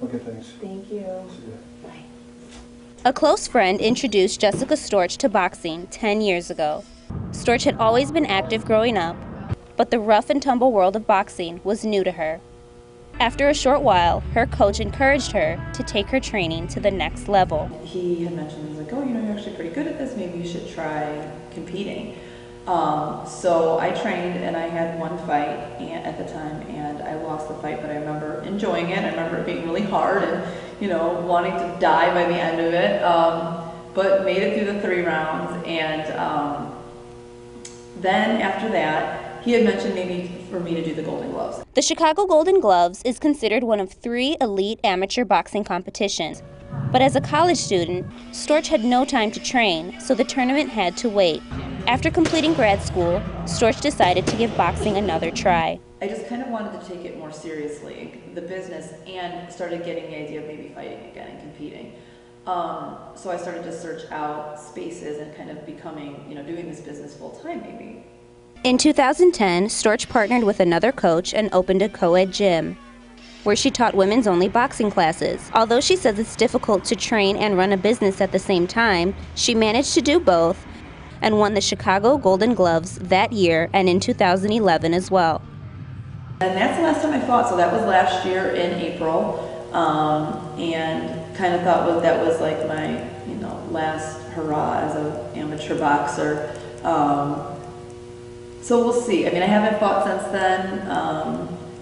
Okay, thanks. Thank you. See ya. Bye. A close friend introduced Jessica Storch to boxing 10 years ago. Storch had always been active growing up, but the rough and tumble world of boxing was new to her. After a short while, her coach encouraged her to take her training to the next level. He had mentioned, he's like, oh, you're actually pretty good at this, maybe you should try competing. So I trained and I had one fight at the time and I lost the fight, but I remember enjoying it. I remember it being really hard and, wanting to die by the end of it, but made it through the 3 rounds. And then after that, he had mentioned maybe for me to do the Golden Gloves. The Chicago Golden Gloves is considered one of 3 elite amateur boxing competitions. But as a college student, Storch had no time to train, so the tournament had to wait. After completing grad school, Storch decided to give boxing another try. I just kind of wanted to take it more seriously, the business, and started getting the idea of maybe fighting again and competing. So I started to search out spaces and kind of becoming, doing this business full time maybe. In 2010, Storch partnered with another coach and opened a co-ed gym, where she taught women's-only boxing classes. Although she says it's difficult to train and run a business at the same time, she managed to do both and won the Chicago Golden Gloves that year and in 2011 as well. And that's the last time I fought, so that was last year in April, and kind of thought that was like my, last hurrah as an amateur boxer. So we'll see. I mean, I haven't fought since then.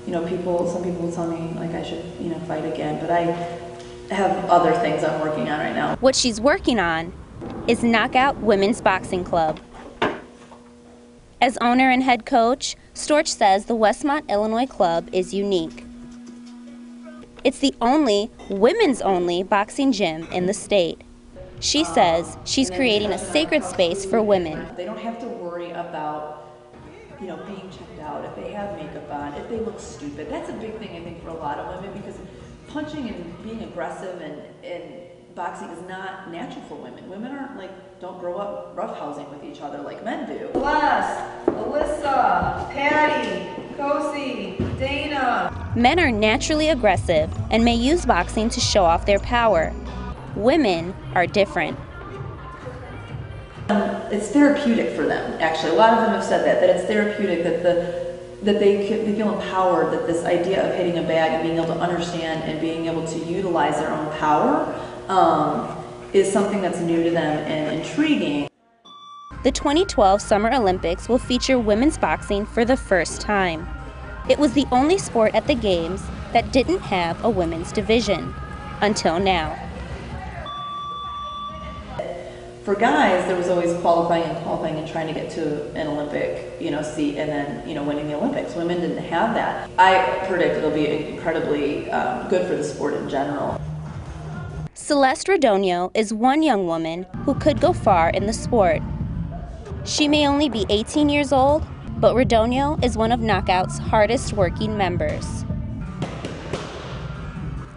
Some people tell me like I should, fight again, but I have other things I'm working on right now. What she's working on is Knockout Women's Boxing Club. As owner and head coach, Storch says the Westmont, Illinois club is unique. It's the only women's-only boxing gym in the state. She says she's creating a sacred space for women. They don't have to worry about being checked out, if they have makeup on, if they look stupid. That's a big thing, I think, for a lot of women, because punching and being aggressive and boxing is not natural for women. Women aren't don't grow up roughhousing with each other like men do. Celeste, Alyssa, Patty, Kosi, Dana. Men are naturally aggressive and may use boxing to show off their power. Women are different. It's therapeutic for them, actually. A lot of them have said that it's therapeutic, that they feel empowered, that this idea of hitting a bag and being able to understand and being able to utilize their own power is something that's new to them and intriguing. The 2012 Summer Olympics will feature women's boxing for the first time. It was the only sport at the Games that didn't have a women's division, until now. For guys, there was always qualifying and trying to get to an Olympic, seat, and then, winning the Olympics. Women didn't have that. I predict it'll be incredibly good for the sport in general. Celeste Radogno is one young woman who could go far in the sport. She may only be 18 years old, but Radogno is one of Knockout's hardest working members.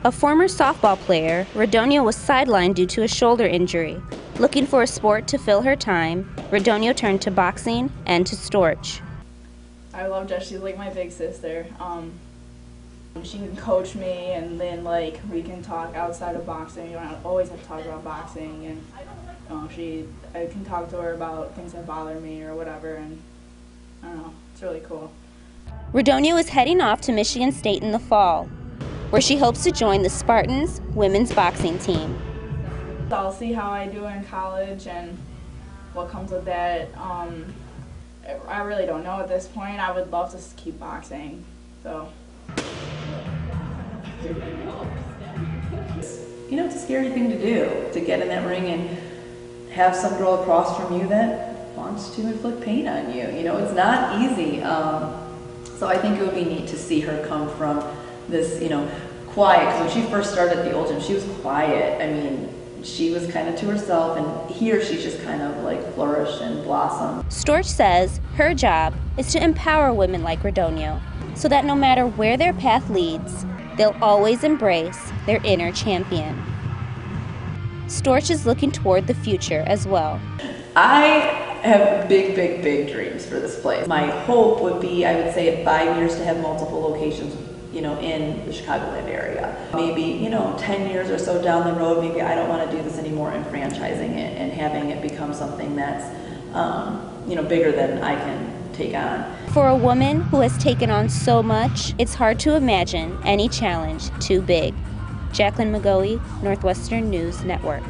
A former softball player, Radogno was sidelined due to a shoulder injury. Looking for a sport to fill her time, Radogno turned to boxing and to Storch. I love Jess. She's like my big sister. She can coach me, and then we can talk outside of boxing. You don't always have to talk about boxing, and I can talk to her about things that bother me or whatever, and I don't know, it's really cool. Radogno is heading off to Michigan State in the fall, where she hopes to join the Spartans women's boxing team. I'll see how I do in college and what comes with that. I really don't know at this point. I would love to keep boxing, so. It's a scary thing to do, to get in that ring and have some girl across from you that wants to inflict pain on you. It's not easy. So I think it would be neat to see her come from this, quiet, because when she first started at the old gym, she was quiet. I mean, she was kind of to herself, and here she's just kind of flourished and blossomed. Storch says her job is to empower women like Radogno, so that no matter where their path leads, they'll always embrace their inner champion. Storch is looking toward the future as well. I have big, big, big dreams for this place. My hope would be, I would say, in 5 years to have multiple locations, in the Chicagoland area. maybe, you know, 10 years or so down the road, maybe I don't want to do this anymore, and franchising it and having it become something that's, you know, bigger than I can take on. For a woman who has taken on so much, it's hard to imagine any challenge too big. Jaclyn McGoey, Northwestern News Network.